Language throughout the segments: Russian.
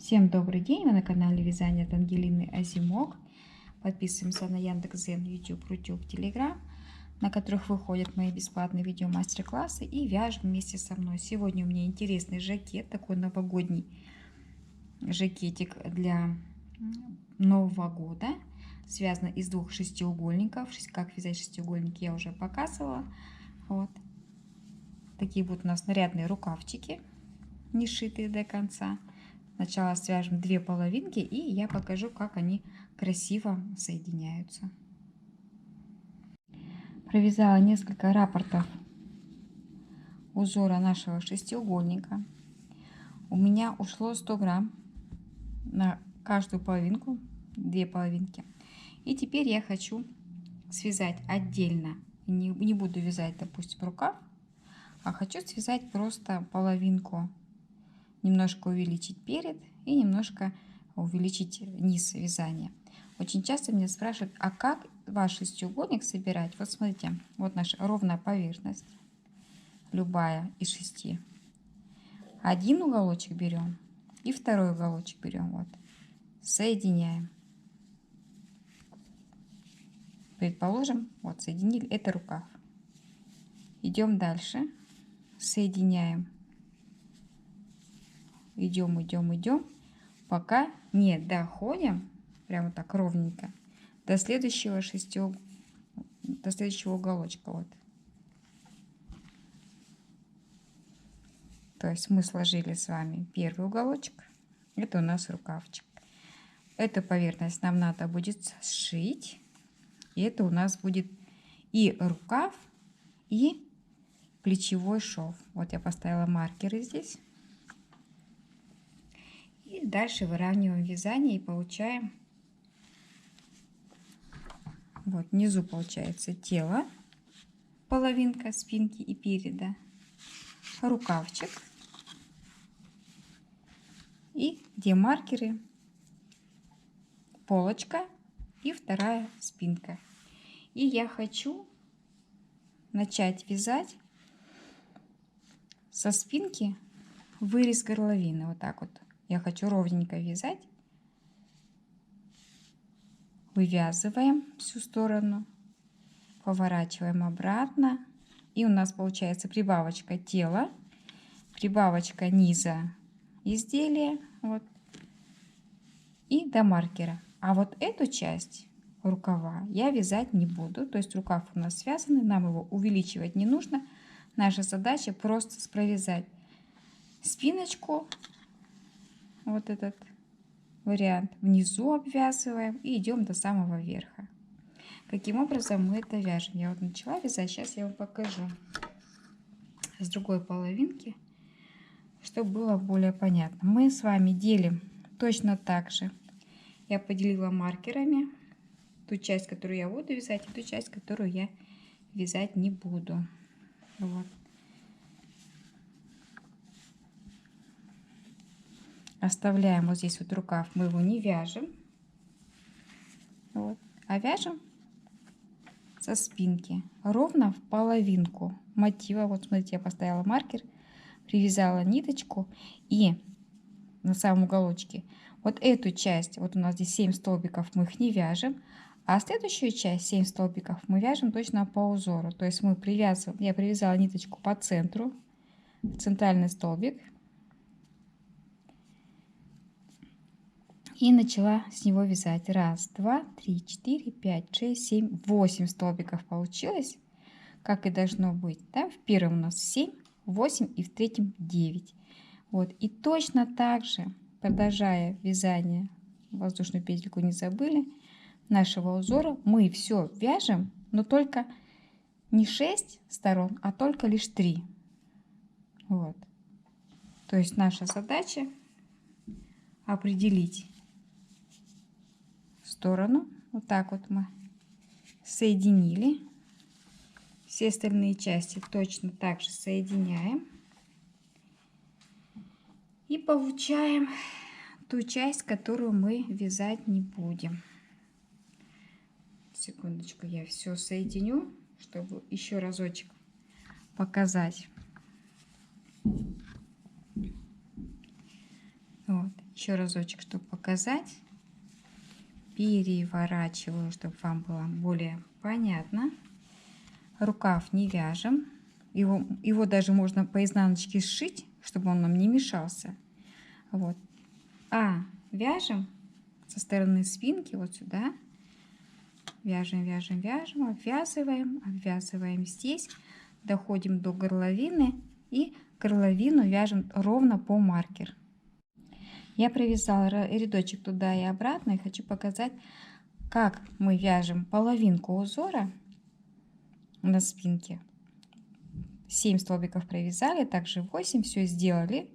Всем добрый день! Вы на канале Вязание от Ангелины Азимок. Подписываемся на Яндекс.Зен, YouTube, Рутюб, Telegram, на которых выходят мои бесплатные видео мастер-классы, и вяжем вместе со мной. Сегодня у меня интересный жакет, такой новогодний жакетик для Нового года. Связано из двух шестиугольников. Как вязать шестиугольники я уже показывала. Вот. Такие будут у нас нарядные рукавчики, не сшитые до конца. Сначала свяжем две половинки, и я покажу, как они красиво соединяются. Провязала несколько раппортов узора нашего шестиугольника. У меня ушло 100 грамм на каждую половинку, две половинки. И теперь я хочу связать отдельно. Не буду вязать, допустим, рукав, а хочу связать просто половинку. Немножко увеличить перед и немножко увеличить низ вязания. Очень часто меня спрашивают, а как ваш шестиугольник собирать? Вот смотрите, вот наша ровная поверхность, любая из 6. Один уголочек берем и второй уголочек берем, вот, соединяем. Предположим, вот соединили, это рукав. Идем дальше, соединяем. Идем, пока не доходим, прямо так ровненько, до следующего уголочка. Вот. То есть мы сложили с вами первый уголочек, это у нас рукавчик. Эту поверхность нам надо будет сшить, и это у нас будет и рукав, и плечевой шов. Вот я поставила маркеры здесь. И дальше выравниваем вязание и получаем, вот внизу получается тело, половинка спинки и переда, рукавчик, и где маркеры, полочка и вторая спинка. И я хочу начать вязать со спинки вырез горловины, вот так вот. Я хочу ровненько вязать. Вывязываем всю сторону, поворачиваем обратно. И у нас получается прибавочка тела, прибавочка низа изделия, вот, и до маркера. А вот эту часть рукава я вязать не буду. То есть рукав у нас связанный, нам его увеличивать не нужно. Наша задача просто провязать спиночку, вот этот вариант, внизу обвязываем и идем до самого верха. Каким образом мы это вяжем? Я вот начала вязать, сейчас я вам покажу с другой половинки, чтобы было более понятно. Мы с вами делим точно так же. Я поделила маркерами ту часть, которую я буду вязать, и ту часть, которую я вязать не буду. Вот. Оставляем вот здесь вот рукав, мы его не вяжем, вот, а вяжем со спинки ровно в половинку мотива. Вот смотрите, я поставила маркер, привязала ниточку, и на самом уголочке вот эту часть, вот у нас здесь 7 столбиков, мы их не вяжем, а следующую часть 7 столбиков мы вяжем точно по узору. То есть мы привязываем, я привязала ниточку по центру, в центральный столбик, и начала с него вязать. 1, 2, 3, 4, 5, 6, 7, 8 столбиков получилось, как и должно быть. Да? В первом у нас 7, 8 и в третьем 9. Вот. И точно так же, продолжая вязание, воздушную петельку не забыли, нашего узора, мы все вяжем, но только не 6 сторон, а только лишь 3. Вот. То есть наша задача определить сторону. Вот так вот мы соединили. Все остальные части точно так же соединяем. И получаем ту часть, которую мы вязать не будем. Секундочку, я все соединю, чтобы еще разочек показать. Вот. Еще разочек, чтобы показать. Переворачиваю, чтобы вам было более понятно. Рукав не вяжем. Его даже можно по изнаночке сшить, чтобы он нам не мешался. Вот. А вяжем со стороны спинки вот сюда. Вяжем, вяжем, вяжем, обвязываем, обвязываем здесь. Доходим до горловины и горловину вяжем ровно по маркер. Я провязала рядочек туда и обратно и хочу показать, как мы вяжем половинку узора на спинке. 7 столбиков провязали, также 8, все сделали.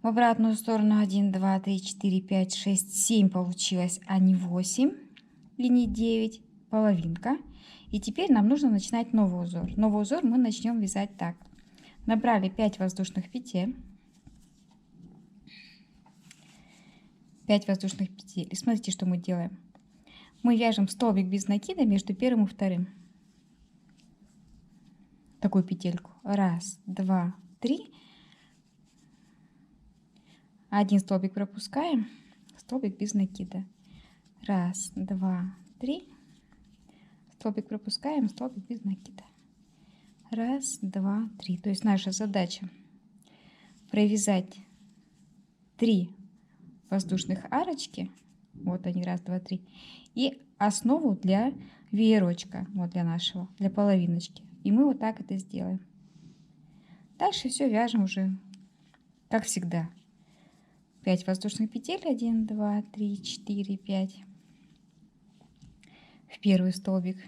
В обратную сторону 1, 2, 3, 4, 5, 6, 7 получилось, а не 8, и не 9, половинка. И теперь нам нужно начинать новый узор. Новый узор мы начнем вязать так. Набрали 5 воздушных петель. 5 воздушных петель. И смотрите, что мы делаем. Мы вяжем столбик без накида между первым и вторым. Такую петельку. 1, 2, 3. Один столбик пропускаем. Столбик без накида. 1, 2, 3. Столбик пропускаем. Столбик без накида. 1, 2, 3. То есть наша задача провязать 3 воздушных арочки. Вот они, 1, 2, 3. И основу для веерочка. Вот для нашего, для половиночки. И мы вот так это сделаем. Дальше все вяжем уже, как всегда. 5 воздушных петель. 1, 2, 3, 4, 5. В первый столбик.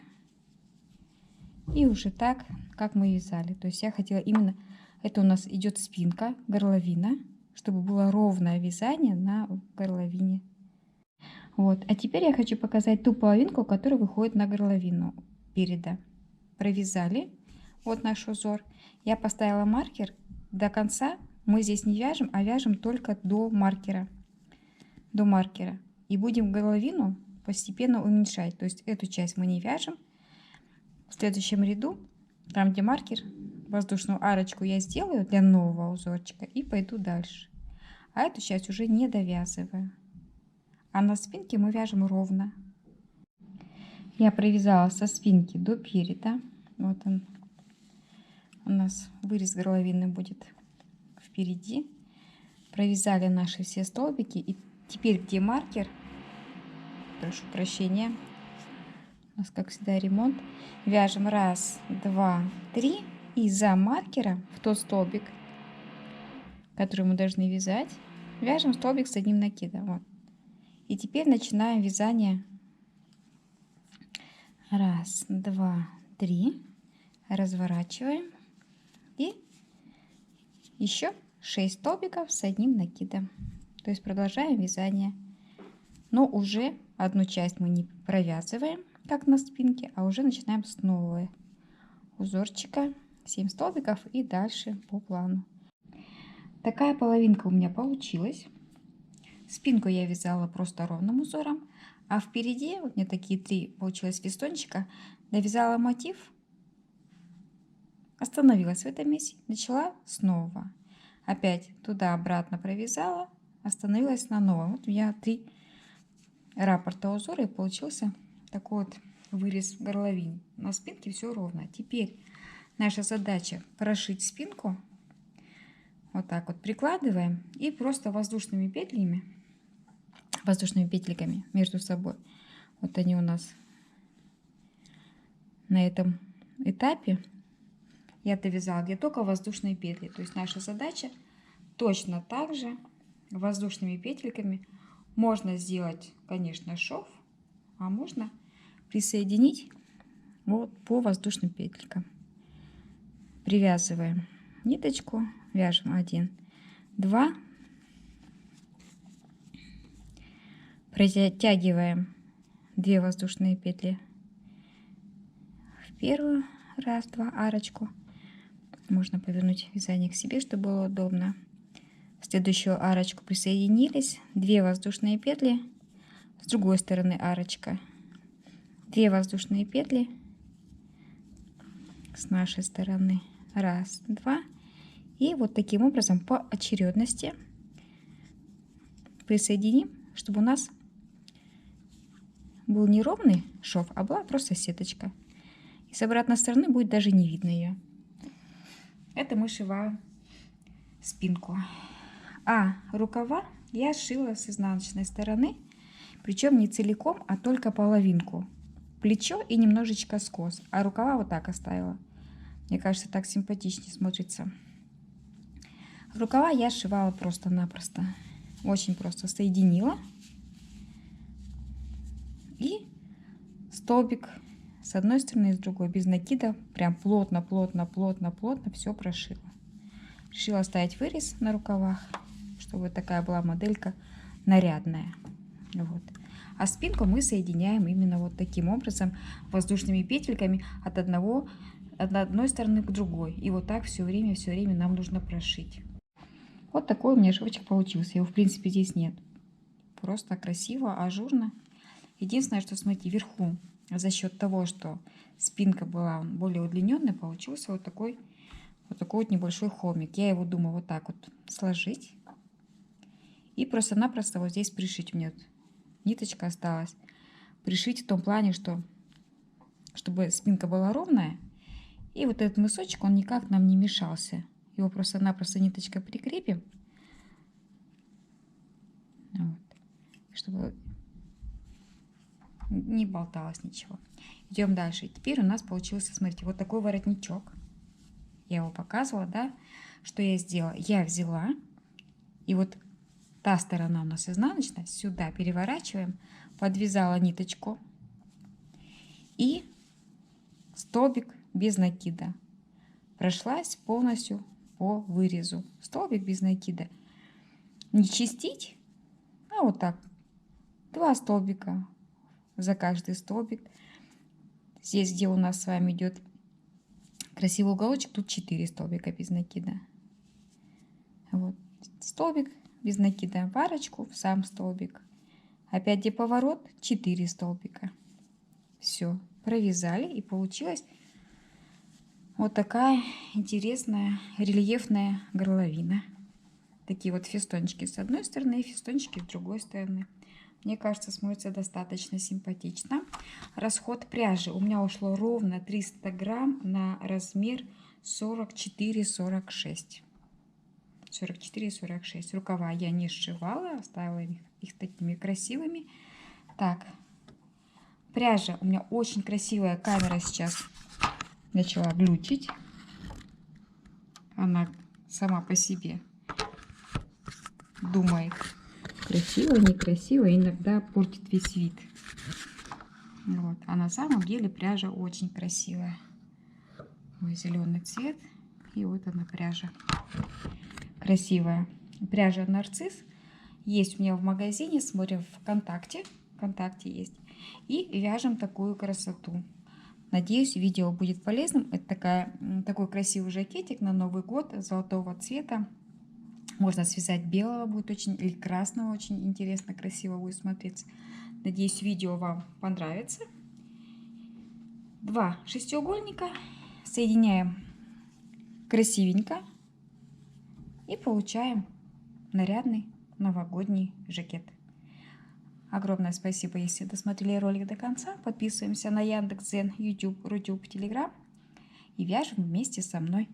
И уже так, как мы вязали. То есть я хотела именно... Это у нас идет спинка, горловина, чтобы было ровное вязание на горловине. Вот. А теперь я хочу показать ту половинку, которая выходит на горловину переда. Провязали. Вот наш узор. Я поставила маркер. До конца мы здесь не вяжем, а вяжем только до маркера. До маркера. И будем горловину постепенно уменьшать. То есть эту часть мы не вяжем. В следующем ряду, там где маркер, воздушную арочку я сделаю для нового узорчика и пойду дальше. А эту часть уже не довязываю. А на спинке мы вяжем ровно. Я провязала со спинки до переда. Вот он. У нас вырез горловины будет впереди. Провязали наши все столбики. И теперь, где маркер, прошу прощения, у нас, как всегда, ремонт. Вяжем 1, 2, 3. И за маркера в тот столбик, который мы должны вязать, вяжем столбик с одним накидом. Вот. И теперь начинаем вязание. 1, 2, 3. Разворачиваем. И еще 6 столбиков с одним накидом. То есть продолжаем вязание. Но уже одну часть мы не провязываем, как на спинке, а уже начинаем с нового узорчика. 7 столбиков и дальше по плану. Такая половинка у меня получилась. Спинку я вязала просто ровным узором, а впереди вот мне такие 3 получилось фестончика. Довязала мотив, остановилась в этом месте, начала снова. Опять туда-обратно провязала, остановилась на новом. Вот у меня 3 раппорта узора и получился такой вот вырез горловины. На спинке все ровно. Теперь наша задача прошить спинку. Вот так вот прикладываем и просто воздушными петлями, воздушными петельками между собой. Вот они у нас на этом этапе. Я довязала где только воздушные петли. То есть наша задача точно так же воздушными петельками. Можно сделать, конечно, шов, а можно присоединить вот по воздушным петелькам. Привязываем ниточку, вяжем 1, 2, протягиваем 2 воздушные петли в первую, 1, 2 арочку. Можно повернуть вязание к себе, чтобы было удобно. В следующую арочку присоединились 2 воздушные петли, с другой стороны арочка, 2 воздушные петли с нашей стороны, 1, 2, и вот таким образом по очередности присоединим, чтобы у нас был не ровный шов, а была просто сеточка. И с обратной стороны будет даже не видно ее. Это мы шиваем спинку. А рукава я сшила с изнаночной стороны, причем не целиком, а только половинку. Плечо и немножечко скос, а рукава вот так оставила. Мне кажется, так симпатичнее смотрится. Рукава я сшивала просто-напросто. Очень просто соединила. И столбик с одной стороны и с другой, без накида, прям плотно, плотно, плотно, плотно все прошила. Решила оставить вырез на рукавах, чтобы такая была моделька нарядная. Вот. А спинку мы соединяем именно вот таким образом, воздушными петельками от одной стороны к другой. И вот так все время нам нужно прошить. Вот такой у меня шовчик получился. Его в принципе здесь нет. Просто красиво, ажурно. Единственное, что, смотрите, вверху, за счет того, что спинка была более удлиненная, получился вот такой вот небольшой холмик. Я его думаю вот так вот сложить. И просто-напросто вот здесь пришить. У меня вот ниточка осталась. Пришить в том плане, что чтобы спинка была ровная. И вот этот мысочек, он никак нам не мешался. Его просто-напросто ниточкой прикрепим. Вот. Чтобы не болталось ничего. Идем дальше. Теперь у нас получился, смотрите, вот такой воротничок. Я его показывала, да? Что я сделала? Я взяла, и вот та сторона у нас изнаночная, сюда переворачиваем, подвязала ниточку и столбик без накида. Прошлась полностью по вырезу. Столбик без накида. Не чистить, а вот так. 2 столбика за каждый столбик. Здесь, где у нас с вами идет красивый уголочек, тут 4 столбика без накида. Вот. Столбик без накида в арочку, в сам столбик. Опять где поворот, 4 столбика. Все, провязали, и получилась вот такая интересная рельефная горловина. Такие вот фестончики с одной стороны и фестончики с другой стороны. Мне кажется, смотрится достаточно симпатично. Расход пряжи у меня ушло ровно 300 грамм на размер 44-46. 44-46. Рукава я не сшивала, оставила их такими красивыми. Так, пряжа у меня очень красивая. Камера сейчас начала глючить. Она сама по себе думает, красиво, некрасиво, иногда портит весь вид. Вот. А на самом деле пряжа очень красивая. Ой, зеленый цвет. И вот она пряжа. Красивая. Пряжа нарцисс. Есть у меня в магазине. Смотрим ВКонтакте. ВКонтакте есть. И вяжем такую красоту. Надеюсь, видео будет полезным. Это такой красивый жакетик на Новый год золотого цвета. Можно связать белого, будет очень, или красного, очень интересно, красиво будет смотреться. Надеюсь, видео вам понравится. 2 шестиугольника соединяем красивенько и получаем нарядный новогодний жакет. Огромное спасибо, если досмотрели ролик до конца. Подписываемся на Яндекс.Дзен, YouTube, Рутюб, Telegram и вяжем вместе со мной.